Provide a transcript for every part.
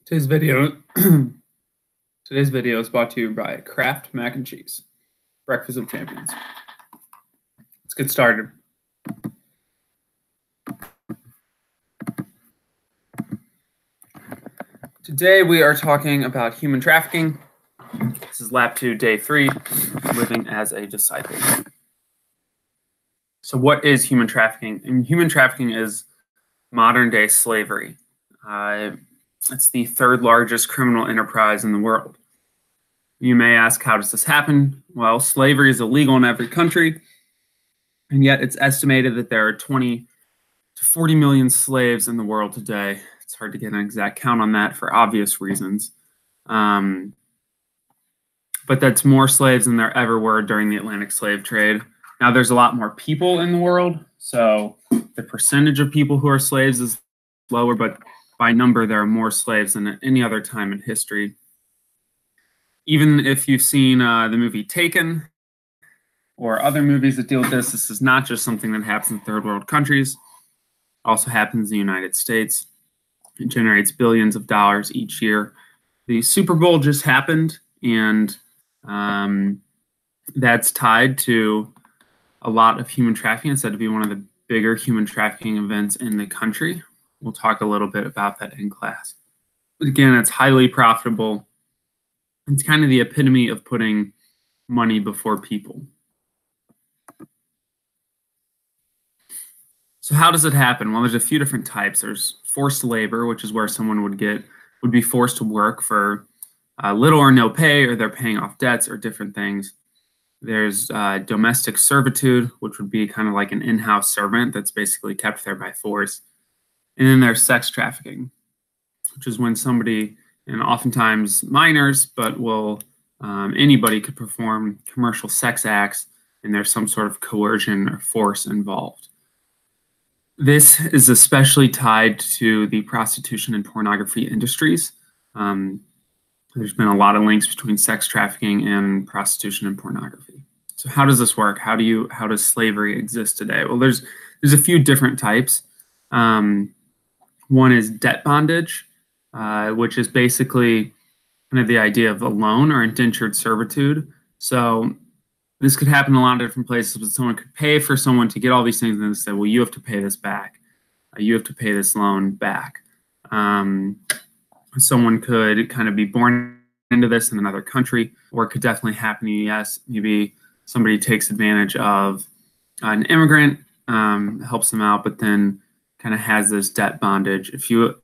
Today's video is brought to you by Kraft Mac and Cheese, Breakfast of Champions. Let's get started. Today we are talking about human trafficking. This is lap 2, day 3, living as a disciple. So what is human trafficking? And human trafficking is modern day slavery. It's the third largest criminal enterprise in the world. You may ask, how does this happen? Well, slavery is illegal in every country, and yet it's estimated that there are 20 to 40 million slaves in the world today. It's hard to get an exact count on that for obvious reasons. But that's more slaves than there ever were during the Atlantic slave trade. Now, there's a lot more people in the world, so the percentage of people who are slaves is lower, but by number, there are more slaves than at any other time in history. Even if you've seen the movie Taken or other movies that deal with this, this is not just something that happens in third world countries. It also happens in the United States. It generates billions of dollars each year. The Super Bowl just happened, and that's tied to a lot of human trafficking. It's said to be one of the bigger human trafficking events in the country. We'll talk a little bit about that in class. But again, it's highly profitable. It's kind of the epitome of putting money before people. So how does it happen? Well, there's a few different types. There's forced labor, which is where someone would be forced to work for little or no pay, or they're paying off debts or different things. There's domestic servitude, which would be kind of like an in-house servant that's basically kept there by force. And then there's sex trafficking, which is when somebody, and oftentimes minors, but anybody could perform commercial sex acts, and there's some sort of coercion or force involved. This is especially tied to the prostitution and pornography industries. There's been a lot of links between sex trafficking and prostitution and pornography. So how does this work? How does slavery exist today? Well, there's a few different types. One is debt bondage, which is basically kind of the idea of a loan or indentured servitude. So this could happen in a lot of different places, but someone could pay for someone to get all these things and then say, well, you have to pay this back. You have to pay this loan back. Someone could kind of be born into this in another country, or it could definitely happen in the US. Maybe somebody takes advantage of an immigrant, helps them out, but then kind of has this debt bondage. If you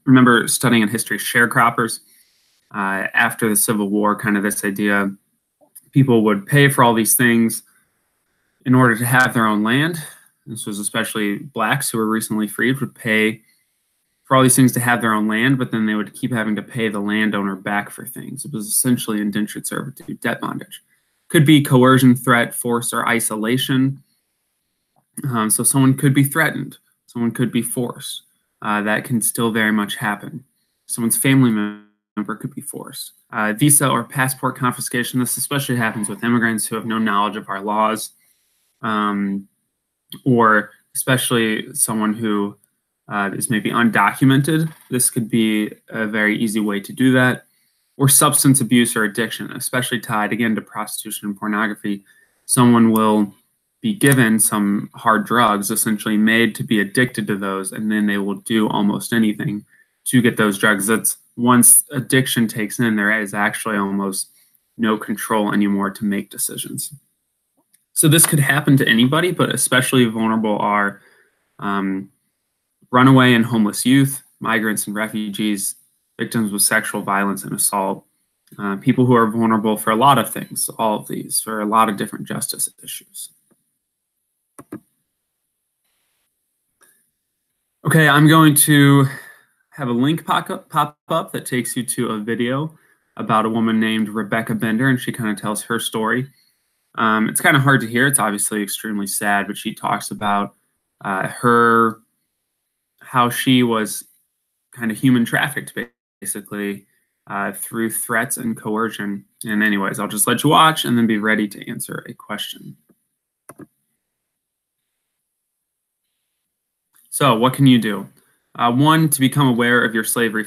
remember studying in history, sharecroppers, after the Civil War, kind of this idea, people would pay for all these things in order to have their own land. This was especially blacks who were recently freed would pay for all these things to have their own land, but then they would keep having to pay the landowner back for things. It was essentially indentured servitude, debt bondage. Could be coercion, threat, force, or isolation. So someone could be threatened. Someone could be forced. That can still very much happen. Someone's family member could be forced. Visa or passport confiscation. This especially happens with immigrants who have no knowledge of our laws, or especially someone who is maybe undocumented. This could be a very easy way to do that. Or substance abuse or addiction, especially tied again to prostitution and pornography. Someone will be given some hard drugs, essentially made to be addicted to those, and then they will do almost anything to get those drugs. That's once addiction takes in, there is actually almost no control anymore to make decisions. So this could happen to anybody, but especially vulnerable are runaway and homeless youth, migrants and refugees, victims with sexual violence and assault, people who are vulnerable for a lot of things, all of these, for a lot of different justice issues. Okay, I'm going to have a link pop up that takes you to a video about a woman named Rebecca Bender, and she kind of tells her story. It's kind of hard to hear. It's obviously extremely sad, but she talks about how she was kind of human trafficked, basically, through threats and coercion. And anyways, I'll just let you watch and then be ready to answer a question. So what can you do? One, to become aware of your slavery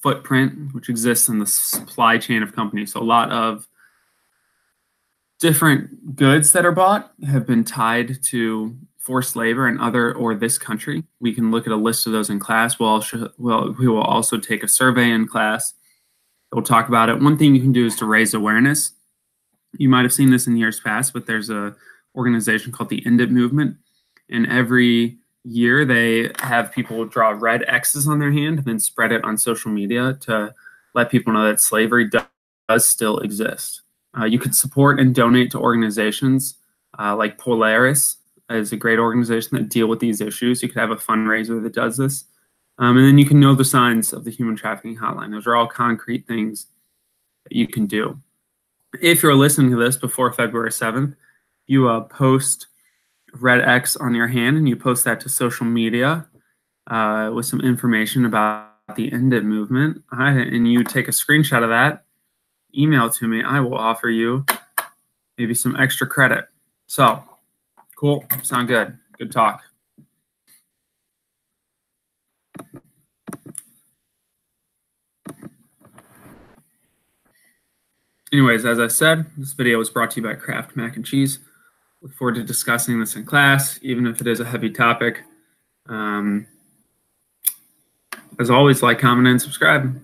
footprint which exists in the supply chain of companies. So a lot of different goods that are bought have been tied to forced labor in other or this country. We can look at a list of those in class. We will also take a survey in class. We'll talk about it. One thing you can do is to raise awareness. You might have seen this in years past, but there's a organization called the End It Movement. And every year they have people draw red X's on their hand and then spread it on social media to let people know that slavery does still exist. You could support and donate to organizations like Polaris is a great organization that deal with these issues. You could have a fundraiser that does this. And then you can know the signs of the human trafficking hotline. Those are all concrete things that you can do. If you're listening to this before February 7th, you post red X on your hand and you post that to social media with some information about the End It movement. And you take a screenshot of that, email to me. I will offer you maybe some extra credit. So, cool. Sound good. Good talk. Anyways, as I said, this video was brought to you by Kraft Mac and Cheese. Look forward to discussing this in class, even if it is a heavy topic. As always, like, comment, and subscribe.